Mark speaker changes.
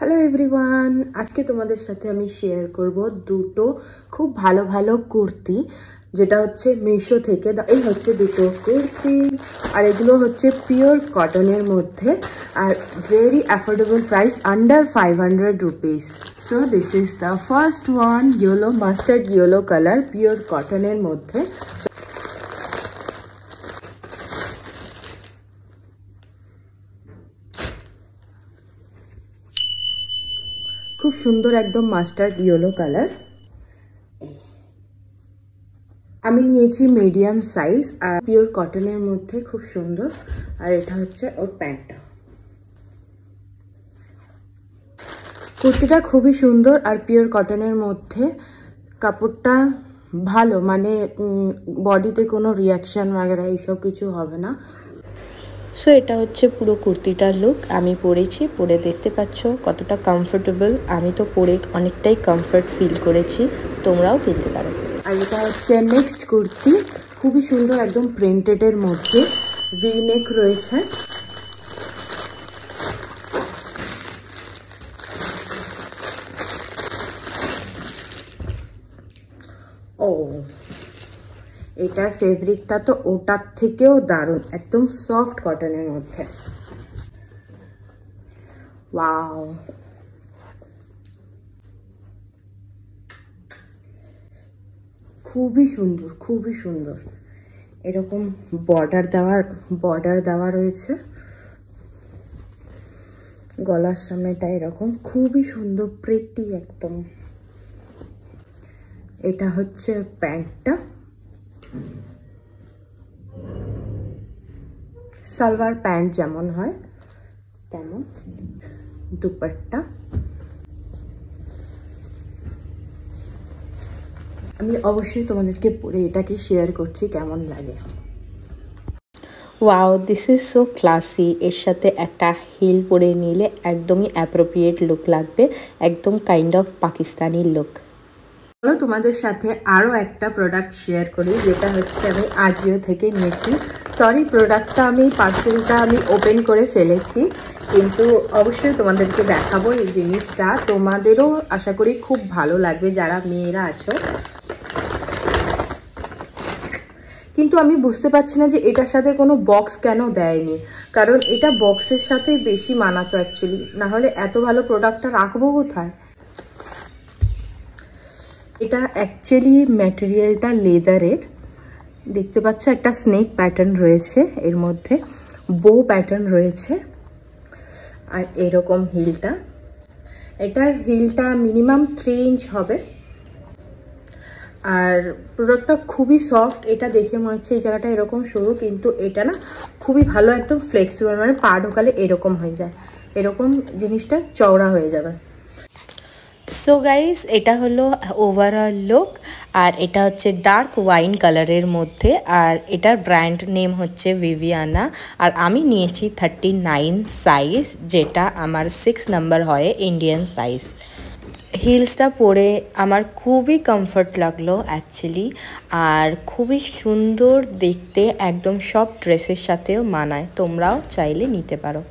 Speaker 1: Hello everyone, আজকে তোমাদের সাথে আমি শেয়ার করব দুটো খুব ভালো ভালো কুর্তি, যেটা হচ্ছে মিশো থেকে। এই হচ্ছে দুটো কুর্তি, আর এগুলো হচ্ছে পিওর কটনের মধ্যে are very affordable price, under 500 rupees. So this is the first one, yellow, mustard yellow colour, pure কটনের মধ্যে। খুব সুন্দর, একদম মাস্টার্ড ইয়েলো কালার। আমি নিয়েছি মিডিয়াম সাইজ আর পিওর কটনের মধ্যে, খুব সুন্দর। আর এটা হচ্ছে ওর প্যান্টটা। কুর্তিটা খুবই সুন্দর আর পিওর কটনের মধ্যে। কাপড়টা ভালো, মানে বডিতে কোনো রিয়াকশান বাগেরা এইসব কিছু হবে না। সো এটা হচ্ছে পুরো কুর্তিটার লুক। আমি পরেছি, পরে দেখতে পাচ্ছ কতটা কমফোর্টেবল। আমি তো পরে অনেকটাই কমফোর্ট ফিল করেছি, তোমরাও কিনতে পারো। আর এটা হচ্ছে নেক্সট কুর্তি, খুবই সুন্দর, একদম প্রিন্টেডের মধ্যে, ভি নেক রয়েছে। ও, এটার ফেব্রিকটা তো ওটার থেকেও দারুণ, একদম সফট কটনের মধ্যে। ওয়াও, খুবই সুন্দর, খুবই সুন্দর। এরকম বর্ডার দেওয়া রয়েছে, গলার সামনেটা এরকম, খুবই সুন্দর, প্রিটি একদম। এটা হচ্ছে প্যান্টটা, সালোয়ার প্যান্ট যেমন হয় তেমন। দুপাট্টা, আমি অবশ্যই তোমাদেরকে পরে এটাকে শেয়ার করছি কেমন লাগে। Wow, this is so classy. এর সাথে একটা হিল পরে নিলে একদমই অ্যাপ্রোপ্রিয়েট লুক লাগবে, একদম কাইন্ড অফ পাকিস্তানি লুক। চলো তোমাদের সাথে আরও একটা প্রোডাক্ট শেয়ার করি, যেটা হচ্ছে আমি আজিও থেকে নিয়েছি। সরি, পার্সেলটা আমি ওপেন করে ফেলেছি, কিন্তু অবশ্যই তোমাদেরকে দেখাবো এই জিনিসটা। তোমাদেরও আশা করি খুব ভালো লাগবে যারা মেয়েরা আছো। কিন্তু আমি বুঝতে পারছি না যে এটার সাথে কোনো বক্স কেন দেয়নি, কারণ এটা বক্সের সাথে বেশি মানাতো অ্যাকচুয়ালি, না হলে এত ভালো প্রোডাক্টটা রাখবো কোথায়। এটা অ্যাকচুয়ালি ম্যাটেরিয়ালটা লেদারের, দেখতে পাচ্ছ একটা স্নেক প্যাটার্ন রয়েছে এর মধ্যে, বো প্যাটার্ন রয়েছে। আর এরকম হিলটা, এটার হিলটা মিনিমাম 3 ইঞ্চ হবে। আর প্রোডাক্টটা খুবই সফট, এটা দেখে মনে হচ্ছে এই জায়গাটা এরকম সরু, কিন্তু এটা না খুবই ভালো, একদম ফ্লেক্সিবল, মানে পা ঢোকালে এরকম হয়ে যায়, এরকম জিনিসটা চওড়া হয়ে যাবে। সো গাইস, এটা হলো ওভারঅল লুক। আর এটা হচ্ছে ডার্ক ওয়াইন কালারের মধ্যে, আর এটার ব্র্যান্ড নেম হচ্ছে ভিভিয়ানা। আর আমি নিয়েছি 39 সাইজ, যেটা আমার 6 নাম্বার হয় ইন্ডিয়ান সাইজ। হিলসটা পরে আমার খুবই কমফর্ট লাগলো অ্যাকচুয়ালি, আর খুবই সুন্দর দেখতে, একদম সব ড্রেসের সাথেও মানায়। তোমরাও চাইলে নিতে পারো।